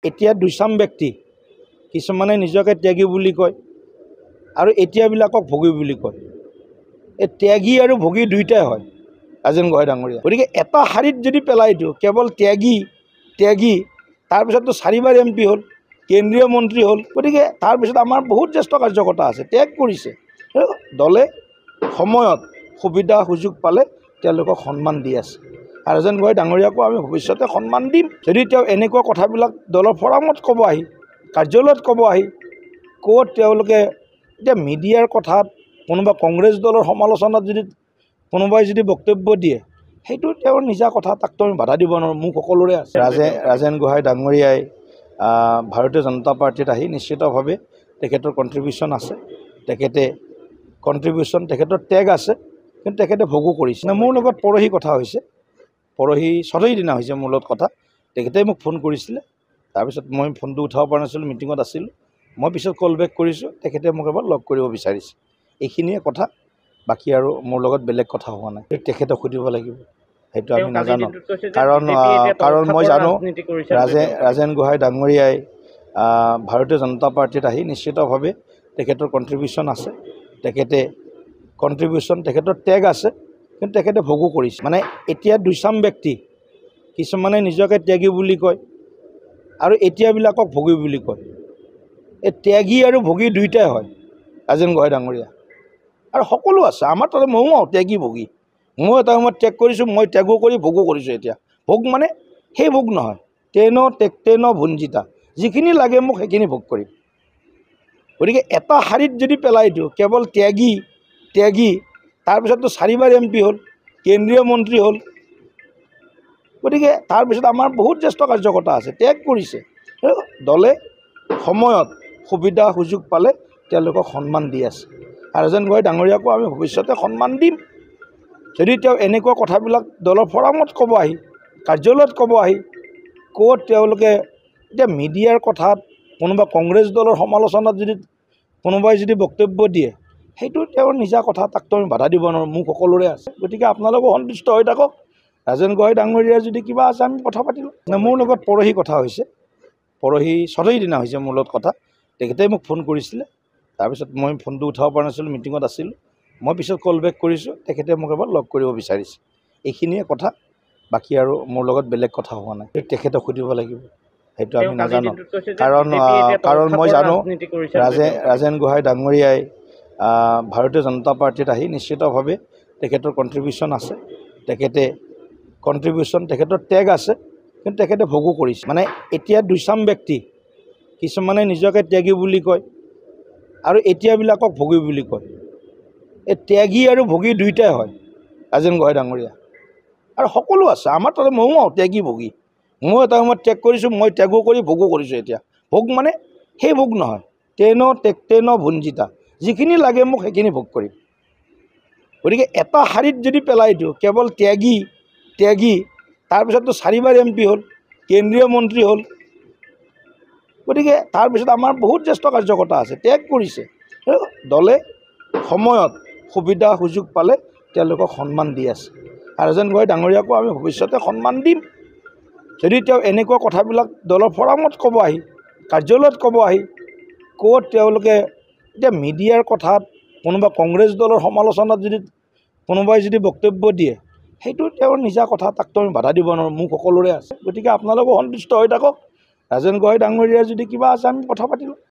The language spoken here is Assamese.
এতিয়া দুচাম ব্যক্তি কিছুমানে নিজকে ত্যাগী বুলি কয় আৰু এতিয়াবিলাকক ভোগী বুলি কয়। এই ত্যাগী আৰু ভোগী দুইটাই হয় ৰাজেন গোহাঁই ডাঙৰীয়া। গতিকে এটা শাৰীত যদি পেলাই দিওঁ কেৱল ত্যাগী তাৰপিছততো 4বাৰ MP হ'ল, কেন্দ্ৰীয় মন্ত্ৰী হ'ল। গতিকে তাৰপিছত আমাৰ বহুত জ্যেষ্ঠ কাৰ্যকৰ্তা আছে, ত্যাগ কৰিছে। দলে সময়ত সুবিধা সুযোগ পালে তেওঁলোকক সন্মান দি আছে। ৰাজেন গোহাঁই ডাঙৰীয়াকো আমি ভৱিষ্যতে সন্মান দিম। যদি তেওঁ এনেকুৱা কথাবিলাক দলৰ ফৰামত ক'ব আহি, কাৰ্যালয়ত ক'ব আহি, ক'ত তেওঁলোকে এতিয়া মিডিয়াৰ কথাত কোনোবা কংগ্ৰেছ দলৰ সমালোচনাত যদি কোনোবাই যদি বক্তব্য দিয়ে, সেইটো তেওঁৰ নিজা কথা, তাকতো আমি বাধা দিব নোৱাৰোঁ। মোক সকলোৰে আছে। ৰাজেন গোহাঁই ডাঙৰীয়াই ভাৰতীয় জনতা পাৰ্টিত আহি নিশ্চিতভাৱে তেখেতৰ কণ্ট্ৰিবিউশ্যন আছে। তেখেতৰ ত্যাগ আছে, কিন্তু তেখেতে ভোগো কৰিছে। মোৰ লগত পৰহি কথা হৈছে, পৰহি 6 দিনা হৈছে মোৰ লগত কথা। তেখেতে মোক ফোন কৰিছিলে, তাৰপিছত মই ফোনটো উঠাব পৰা নাছিলোঁ, মিটিঙত আছিলোঁ। মই পিছত কল বেক কৰিছোঁ, তেখেতে মোক এবাৰ লগ কৰিব বিচাৰিছে। এইখিনিয়ে কথা, বাকী আৰু মোৰ লগত বেলেগ কথা হোৱা নাই। তেখেতক সুধিব লাগিব, সেইটো আমি নাজানো। কাৰণ মই জানো ৰাজেন গোহাঁই ডাঙৰীয়াই ভাৰতীয় জনতা পাৰ্টিত আহি নিশ্চিতভাৱে তেখেতৰ কণ্ট্ৰিবিউশ্যন আছে। তেখেতৰ ত্যাগ আছে, কিন্তু তেখেতে ভোগো কৰিছে। মানে এতিয়া দুচাম ব্যক্তি কিছুমানে নিজকে ত্যাগী বুলি কয় আৰু এতিয়াবিলাকক ভোগী বুলি কয়। এই ত্যাগী আৰু ভোগী দুইটাই হয় ৰাজেন গোহাঁই ডাঙৰীয়া। আৰু সকলো আছে আমাৰ তাতে, ময়ো ত্যাগী ভোগী। মই এটা সময়ত ত্যাগ কৰিছোঁ, মই ত্যাগো কৰি ভোগো কৰিছোঁ। এতিয়া ভোগ মানে সেই ভোগ নহয়, তেন ভুঞ্জিতা, যিখিনি লাগে মোক সেইখিনি ভোগ কৰিম। গতিকে এটা শাৰীত যদি পেলাই দিওঁ কেৱল ত্যাগী তাৰপিছততো 4বাৰ MP হ'ল, কেন্দ্ৰীয় মন্ত্ৰী হ'ল। গতিকে তাৰপিছত আমাৰ বহুত জ্যেষ্ঠ কাৰ্যকৰ্তা আছে, ত্যাগ কৰিছে। দলে সময়ত সুবিধা সুযোগ পালে তেওঁলোকক সন্মান দি আছে। ৰাজেন গোহাঁই ডাঙৰীয়াকো আমি ভৱিষ্যতে সন্মান দিম। যদি তেওঁ এনেকুৱা কথাবিলাক দলৰ ফৰামত ক'ব আহি, কাৰ্যালয়ত ক'ব আহি, ক'ত তেওঁলোকে এতিয়া মিডিয়াৰ কথাত কোনোবা কংগ্ৰেছ দলৰ সমালোচনাত যদি কোনোবাই যদি বক্তব্য দিয়ে, সেইটো তেওঁৰ নিজা কথা, তাকতো আমি বাধা দিব নোৱাৰোঁ। মোক সকলোৰে আছে। গতিকে আপোনালোকো সন্তুষ্ট হৈ থাকক। ৰাজেন গোহাঁই ডাঙৰীয়াৰ যদি কিবা আছে আমি কথা পাতিলোঁ। মোৰ লগত পৰহি কথা হৈছে, পৰহি 6 দিনা হৈছে মোৰ লগত কথা। তেখেতে মোক ফোন কৰিছিলে, তাৰপিছত মই ফোনটো উঠাব পৰা নাছিলোঁ, মিটিঙত আছিলোঁ। মই পিছত কল বেক কৰিছোঁ, তেখেতে মোক এবাৰ লগ কৰিব বিচাৰিছে। এইখিনিয়ে কথা, বাকী আৰু মোৰ লগত বেলেগ কথা হোৱা নাই। তেখেতক সুধিব লাগিব, সেইটো আমি নাজানো। কাৰণ মই জানো ৰাজেন গোহাঁই ডাঙৰীয়াই ভাৰতীয় জনতা পাৰ্টিত আহি নিশ্চিতভাৱে তেখেতৰ কণ্ট্ৰিবিউশ্যন আছে। তেখেতৰ ত্যাগ আছে, কিন্তু তেখেতে ভোগো কৰিছে। মানে এতিয়া দুচাম ব্যক্তি কিছুমানে নিজকে ত্যাগী বুলি কয় আৰু এতিয়াবিলাকক ভোগী বুলি কয়। এই ত্যাগী আৰু ভোগী দুইটাই হয় ৰাজেন গোহাঁই ডাঙৰীয়া। আৰু সকলো আছে আমাৰ তাতে, ময়ো ত্যাগী ভোগী। মই এটা সময়ত ত্যাগ কৰিছোঁ, মই ত্যাগো কৰি ভোগো কৰিছোঁ। এতিয়া ভোগ মানে সেই ভোগ নহয়, তেন ভুঞ্জিতা, যিখিনি লাগে মোক সেইখিনি ভোগ কৰিম। গতিকে এটা শাৰীত যদি পেলাই দিওঁ কেৱল ত্যাগী তাৰপিছততো 4বাৰ MP হ'ল, কেন্দ্ৰীয় মন্ত্ৰী হ'ল। গতিকে তাৰপিছত আমাৰ বহুত জ্যেষ্ঠ কাৰ্যকৰ্তা আছে, ত্যাগ কৰিছে। দলে সময়ত সুবিধা সুযোগ পালে তেওঁলোকক সন্মান দি আছে। ৰাজেন গোহাঁই ডাঙৰীয়াকো আমি ভৱিষ্যতে সন্মান দিম। যদি তেওঁ এনেকুৱা কথাবিলাক দলৰ ফৰামত ক'ব আহি, কাৰ্যালয়ত ক'ব আহি, ক'ত তেওঁলোকে এতিয়া মিডিয়াৰ কথাত কোনোবা কংগ্ৰেছ দলৰ সমালোচনাত যদি কোনোবাই যদি বক্তব্য দিয়ে, সেইটো তেওঁৰ নিজা কথা, তাকতো আমি বাধা দিব নোৱাৰোঁ। মোক সকলোৰে আছে। গতিকে আপোনালোকো সন্তুষ্ট হৈ থাকক। ৰাজেন গোহাঁই ডাঙৰীয়াৰ যদি কিবা আছে আমি কথা পাতিলোঁ।